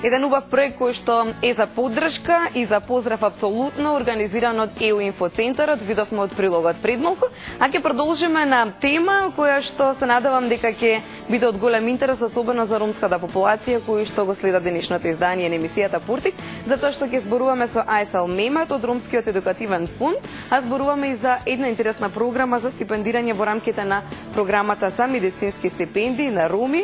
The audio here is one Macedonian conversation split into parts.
Еден убав проект кој што е за поддршка и за поздрав апсолутно, организиран од ЕУ Инфоцентарот, видовме од прилогот пред малку, а ќе продолжиме на тема која што се надевам дека ќе биде од голем интерес, особено за ромската популација кој што го следа денешното издание на емисијата Пуртик, затоа што ќе зборуваме со Ајсел Мемет од Ромскиот едукативен фонд, а зборуваме и за една интересна програма за стипендирање во рамките на програмата за медицински стипендии на роми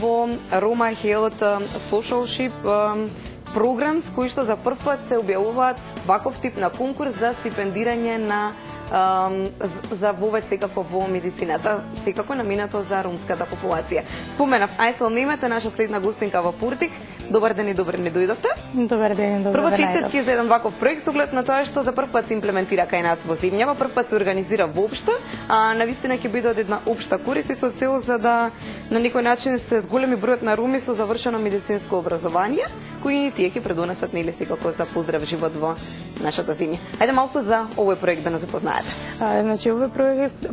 во Roma Health Socialship програм, кои што за прв пат се објавуваат ваков тип на конкурс за стипендирање на за вовед секако во медицината, секако наменато за ромската популација. Споменав, Ајсел Мемет е наша следна гостинка во Пуртик. Добар ден и добре ни дојдовте. Добар ден, добре. Прво честитки за еден ваков проект, со оглед на тоа што за прв пат се имплементира кај нас во земјава, прв пат се организира воопшто, а навистина ќе биде од една општа корист и со цел за да на некој начин се зголеми бројот на роми со завршено медицинско образование, кои тие ќе предонесат нели секако за поздрав живот во нашата земја. Ајде малку за овој проект да не запознаете. Значи овој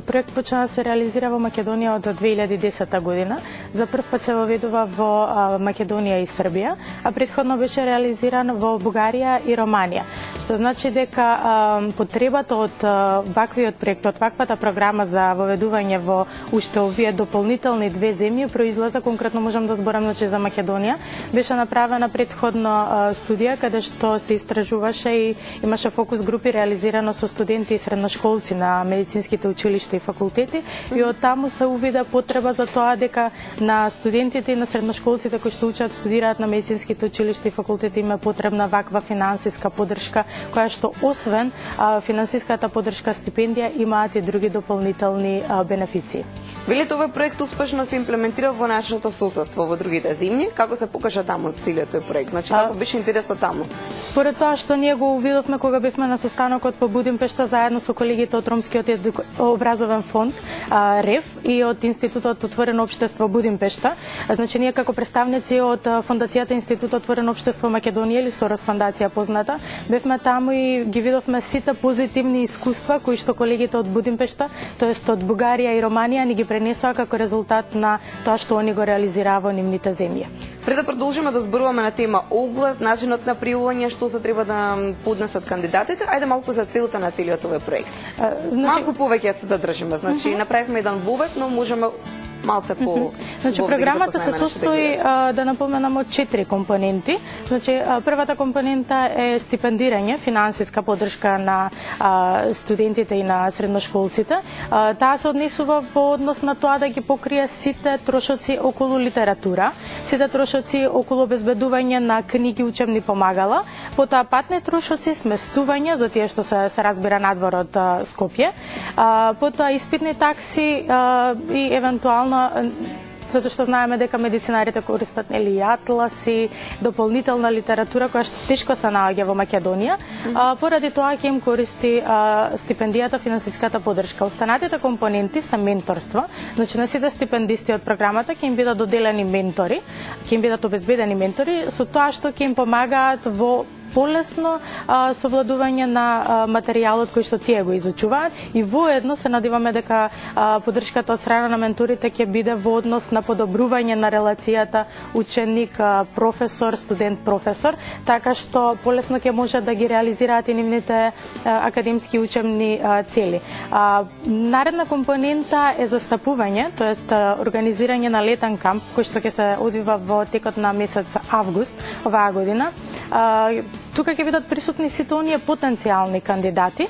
проект почна да се реализира во Македонија од 2010 година. За прв пат се воведува во Македонија и Србија, а претходно беше реализиран во Бугарија и Романија. Што значи дека потребата од ваквиот проект, од ваквата програма за воведување во уште овие дополнителни две земји произлеза, конкретно можам да зборам значи за Македонија, беше направена претходно студија каде што се истражуваше и имаше фокус групи реализирано со студенти и средношколци на медицинските училишта и факултети и од таму се увида потреба за тоа дека на студентите и на средношколците кои што учат студираат на медицинските училишта и факултети им е потребна ваква финансиска поддршка, која што освен финансиската поддршка стипендија имаат и други дополнителни бенефиции. Велите овој проект успешно се имплементира во нашето соседство во другите земји, како се покажа таму целиот тој проект? Значи како беше интересот таму? Според тоа што ние го увидовме кога бевме на состанокот во Будимпешта заедно со колегите од Ромскиот образовен фонд РЕФ и од Институтот Отворено општество Будимпешта, значи ние како представници од Фондацијата Институт Отворено општество Македонија или Сорос фондација позната, бевме таму и ги видовме сите позитивни искуства кои што колегите од Будимпешта, тоест од Бугарија и Романија ни ги пренесоа како резултат на тоа што они го реализираа во нивните земји. Пред да продолжиме да зборуваме на тема оглас, начинот на пријавување, што се треба да поднесат кандидатите, ајде малку за целта на целиот овој проект. Малку повеќе се задржиме, значи направивме еден вовед, но можеме малце по. Значи програмата се состои да напоменам од 4 компоненти. Значи првата компонента е стипендирање, финансиска поддршка на студентите и на средношколците. Таа се однесува во однос на тоа да ги покрие сите трошоци околу литература, сите трошоци околу обезбедување на книги, учебни помагала, потоа патни трошоци, сместување за тие што се разбира надвор од Скопје, потоа испитни такси и евентуално затоа што знаеме дека медицинарите користат нели атласи, дополнителна литература која што тешко се наоѓа во Македонија. Поради тоа ќе им користи стипендијата, финансиската поддршка. Останатите компоненти се менторство, значи на сите стипендисти од програмата ќе им бидат доделени ментори, ќе им бидат обезбедени ментори со тоа што ќе им помагаат во полесно совладување на материјалот кој што тие го изучуваат и воедно се надеваме дека поддршката од страна на менторите ќе биде во однос на подобрување на релацијата ученик професор, студент професор, така што полесно ќе можат да ги реализираат и нивните академски учебни цели. Наредна компонента е застапување, тоест организирање на летен камп кој што ќе се одвива во текот на месец август оваа година. Тука ќе бидат присутни сите оние потенцијални кандидати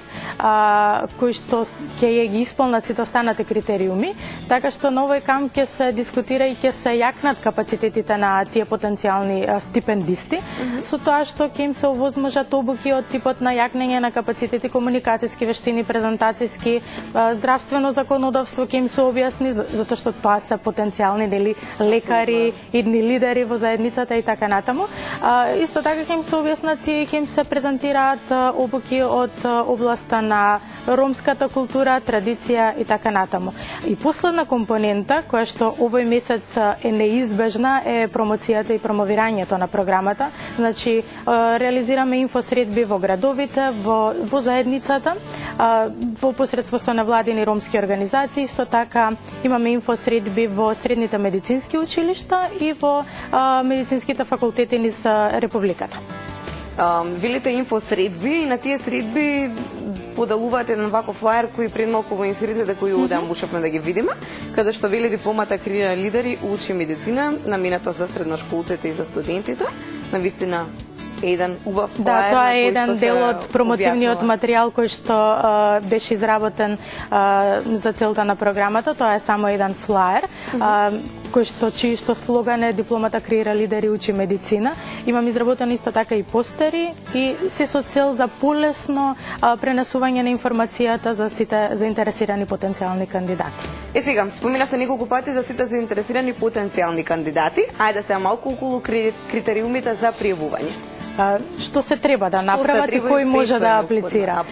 кои што ќе ги исполнат сите останати критериуми, така што на овој камп ќе се дискутира и ќе се јакнат капацитетите на тие потенцијални стипендисти, со тоа што ќе им се овозможат обуки од типот на јакнење на капацитети, комуникацијски вештини, презентацијски, здравствено законодавство ќе им се објасни, затоа што тоа се потенцијални лекари, идни лидери во заедницата и така натаму. Исто така ќе им се објаснат и ќе им се презентираат обуки од областа на ромската култура, традиција и така натаму. И последна компонента која што овој месец е неизбежна е промоцијата и промовирањето на програмата. Значи реализираме инфосредби во градовите, во заедницата, во посредство со невладини ромски организации. Исто така имаме инфосредби во средните медицински училишта и во медицинските факултети низ Републиката. Велите инфосредби и на тие средби поделуваат еден ваков флаер кој пред малку во инсерите да кој да мушавме да ги видиме, каде што вели дипломата креира лидери, учи медицина, намената за средношколците и за студентите. Навистина еден убав флаер. Да, тоа е еден дел од промотивниот материјал кој што беше изработен за целта на програмата. Тоа е само еден флаер, кој што слоган е дипломата креира лидери, учи медицина. Имам изработени исто така и постери и се со цел за полесно пренесување на информацијата за сите заинтересирани потенцијални кандидати. Сега, споминавте неколку пати за сите заинтересирани потенцијални кандидати. Ајде се малку околу критериумите за пријавување. Што се треба да направат и кој може да аплицира.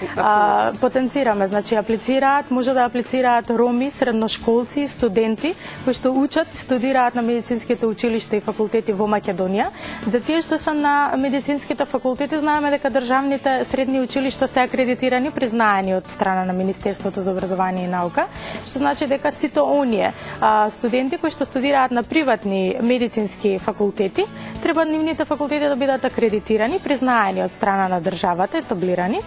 Потенцираме, значи аплицираат, може да аплицираат роми, средношколци, студенти кои што учат и студираат на медицинските училишта и факултети во Македонија. За тие што се на медицинските факултети знаеме дека државните средни училишта се акредитирани, признаени од страна на Министерството за образование и наука, што значи дека сите оние студенти кои што студираат на приватни медицински факултети, треба нивните факултети да бидат акредитирани, признаени од страна на државата, етаблирани,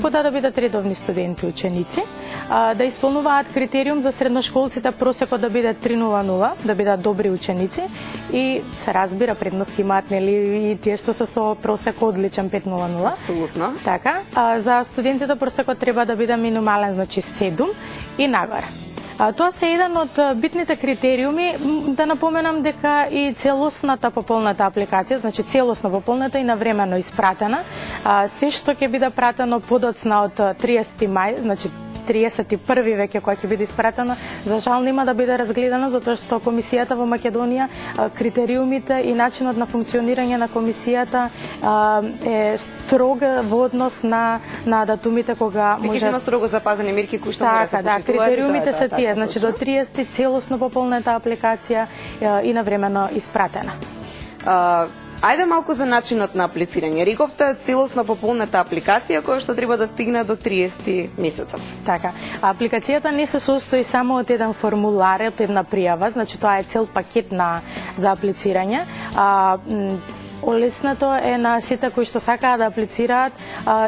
пода да бидат редовни студенти, ученици, да исполнуваат критериум за средношколците просекот да биде 3.00, да бидат добри ученици и се разбира предност имаат нели и тие што се со просек одличен 5.00. Апсолутно. Така, за студентите просекот треба да биде минимален, значи 7 и нагоре. Тоа се еден од битните критериуми. Да напоменам дека и целосната пополната апликација, значи целосно пополната и навремено испратена, се што ќе биде пратено подоцна од 30 мај, значи 31 веќе која ќе биде испратена, за жал нема да биде разгледано затоа што комисијата во Македонија, критериумите и начинот на функционирање на комисијата е строг во однос на датумите кога може. Веќе има строго запазени мерки кои што мора да се почитуваат. Критериумите се тие, значи до 30 целосно пополнета апликација и навремено испратена. Ајде малку за начинот на аплицирање. Рековте целосно пополнета апликација која што треба да стигне до 30 месецов. Така, апликацијата не се состои само од еден формулар, од една пријава, значи тоа е цел пакет за аплицирање. Олеснато е на сите кои што сакаат да аплицираат,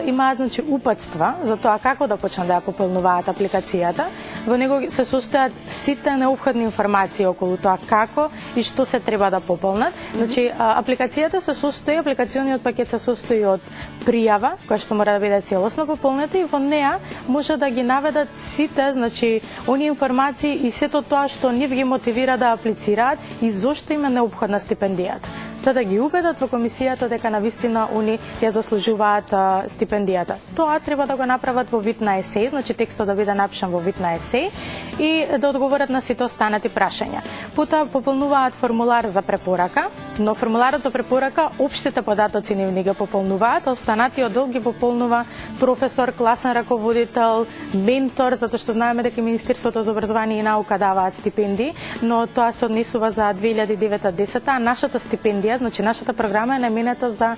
имаат значи упатства за тоа како да почнат да ја пополнуваат апликацијата. Во него се состојат сите неопходни информации околу тоа како и што се треба да пополнат. Значи апликацијата се состои, апликациониот пакет се состои од пријава која што мора да биде целосно пополнета и во неа може да ги наведат сите, значи оние информации и сето тоа што нив ги мотивира да аплицираат и зошто им е неопходна стипендијата. За да ги убедат во комисијата дека навистина они ја заслужуваат стипендијата. Тоа треба да го направат во вид на есеј, значи текстот да биде напишан во вид на есеј и да одговорат на сите останати прашања. Потоа пополнуваат формулар за препорака, но формуларот за препорака општите податоци нивни ги пополнуваат, останатиот дел ги пополнува професор, класен раководител, ментор, затоа што знаеме дека Министерството за образование и наука даваат стипендии, но тоа се однесува за 2009-10, а нашата стипендија, значи нашата програма е наменета за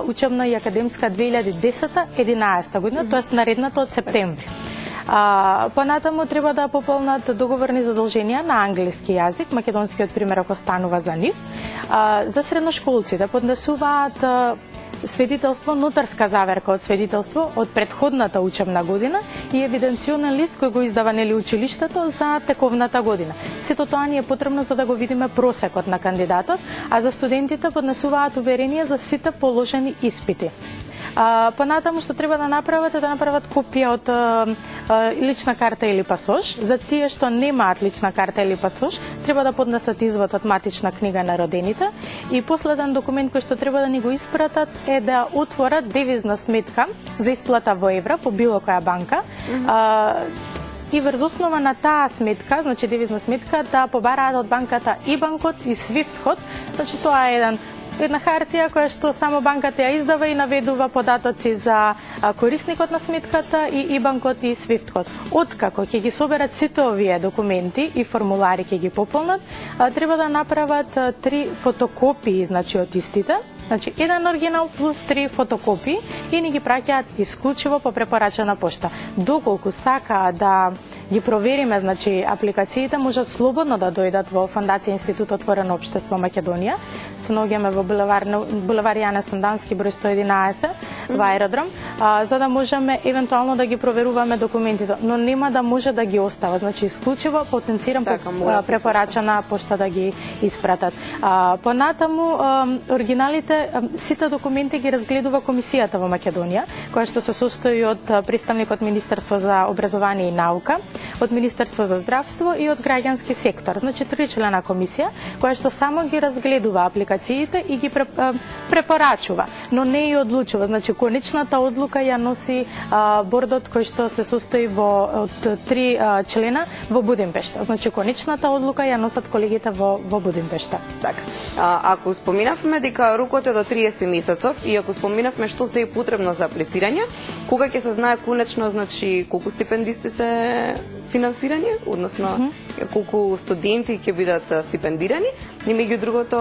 учебна и академска 2010-11 година, тоест наредната од септември. Понатаму треба да пополнат договорни задолженија на англиски јазик, македонскиот примерок останува за нив. За средношколците поднесуваат свидетелство, нотарска заверка од свидетелство од претходната учебна година и евиденционен лист кој го издава нели училиштето за тековната година. Сето тоа ни е потребно за да го видиме просекот на кандидатот, а за студентите поднесуваат уверение за сите положени испити. Понатаму што треба да направат е да направат копија од лична карта или пасош. За тие што немаат лична карта или пасош, треба да поднесат извод од матична книга на родените и последен документ кој што треба да ни го испратат е да отворат девизна сметка за исплата во евра по било која банка. и врз основа на таа сметка, значи девизна сметка, да побараат од банката IBAN код и SWIFT код. Значи тоа е една хартија која што само банката ја издава и наведува податоци за корисникот на сметката и IBAN код и SWIFT код. Откако ќе ги соберат сите овие документи и формулари ќе ги пополнат, треба да направат 3 фотокопии, значи од истите. Значи, еден оригинал плюс 3 фотокопии и ни ги праќаат исклучиво по препорачена пошта. Доколку сакаат да ги провериме, значи, апликациите, можат слободно да дојдат во Фондација Институт Отворено општество Македонија. Се наоѓаме во булевар Јане Сандански, број 111, во аеродром, за да можеме евентуално да ги проверуваме документите, но нема да може да ги остава. Значи, исклучиво потенцирам по препорачена пошта да ги испратат. Понатаму, оригиналите сите документи ги разгледува комисијата во Македонија, која што се состои од представник од Министерство за образование и наука, од Министерство за здравство и од граѓански сектор. Значи 3-члена комисија, која што само ги разгледува апликациите и ги препорачува, но не и одлучува. Значи конечната одлука ја носи бордот кој што се состои од 3 члена во Будимпешта. Значи конечната одлука ја носат колегите во Будимпешта. Така. Ако споминавме дека рокот е до 30 месецов и ако споминавме што се е потребно за аплицирање, кога ќе се знае конечно, значи колку стипендисти се финансирани, односно колку студенти ќе бидат стипендирани, и меѓу другото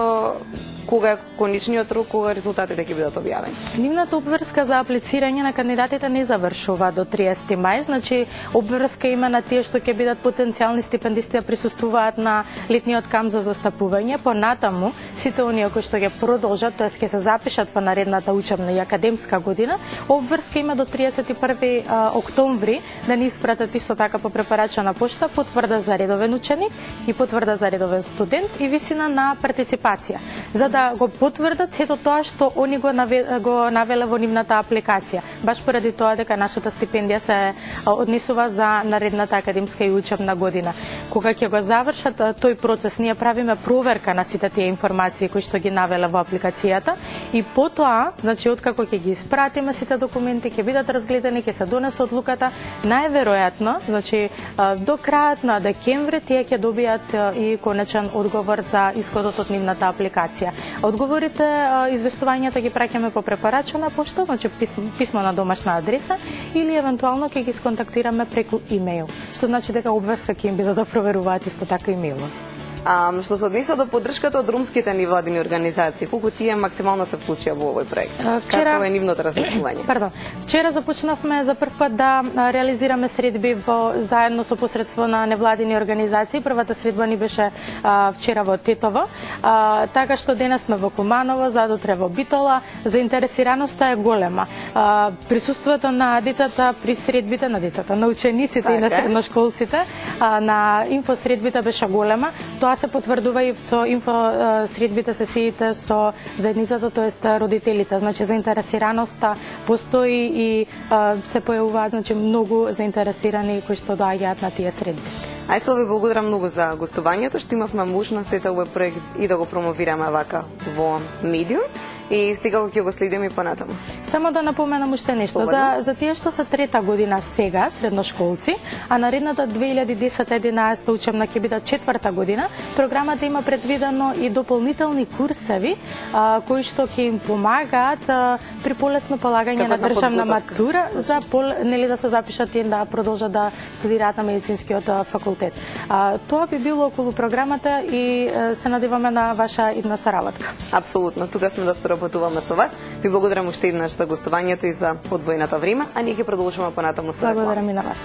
кога е конечниот рок, кога резултатите ќе бидат објавени? Нивната обврска за аплицирање на кандидатите не завршува до 30 мај, значи обврска има на тие што ќе бидат потенцијални стипендисти да присуствуваат на летниот камп за застапување. Понатаму, сите оние кои што ќе продолжат, тоест ќе се запишат во наредната учебна и академска година, обврска има до 31 октомври да ни испратат исто така по препорачена пошта потврда за редовен ученик и потврда за редовен студент и висина на партиципација, за да го потврдат сето тоа што они го навеле во нивната апликација. Баш поради тоа дека нашата стипендија се однесува за наредната академска и учебна година. Кога ќе го завршат тој процес, ние правиме проверка на сите тие информации кои што ги навеле во апликацијата и потоа, значи откако ќе ги испратиме сите документи, ќе бидат разгледани, ќе се донесе одлуката, најверојатно, значи до крајот на декември тие ќе добијат и конечен одговор за исходот од нивната апликација. Одговорите, известувањата ги праќаме по препорачена пошта, значи писмо на домашна адреса или евентуално ќе ги сконтактираме преку имејл, што значи дека обврска ќе им биде да проверуваат исто така имејлот. Што се однесува до поддршката од ромските невладини организации, колку тие максимално се вклучија во овој проект? Како е нивното размислување? Вчера започнавме за прв пат да реализираме средби заедно со посредство на невладини организации. Првата средба ни беше вчера во Тетово, така што денес сме во Куманово, задутре во Битола. Заинтересираноста е голема. Присуството на децата при средбите на децата, на учениците и на средношколците, на инфосредбите беше голема. Тоа се потврдува и со инфосредбите, сесиите со заедницата, тоест родителите. Значи заинтересираноста постои и се појавуваат, значи многу заинтересирани кои што доаѓаат на тие средби. Ајсел, ви благодарам многу за гостувањето, што имавме можност овој проект и да го промовираме вака во медиум. И сега ќе го следиме и понатаму. Само да напоменам уште нешто. За тие што се трета година сега, средношколци, а наредната 2010-11 учебна ќе биде четврта година, програмата има предвидено и дополнителни курсеви кои што ќе им помагаат при полесно полагање на државна матура за нели да се запишат и да продолжат да студираат на медицинскиот факултет. Тоа би било околу програмата и се надеваме на ваша идна соработка. Апсолутно, тука сме да работуваме со вас. Ви благодарам уште еднаш за гостувањето и за одвоеното време, а ние ќе продолжуваме понатаму со реклама. Благодарам и на вас.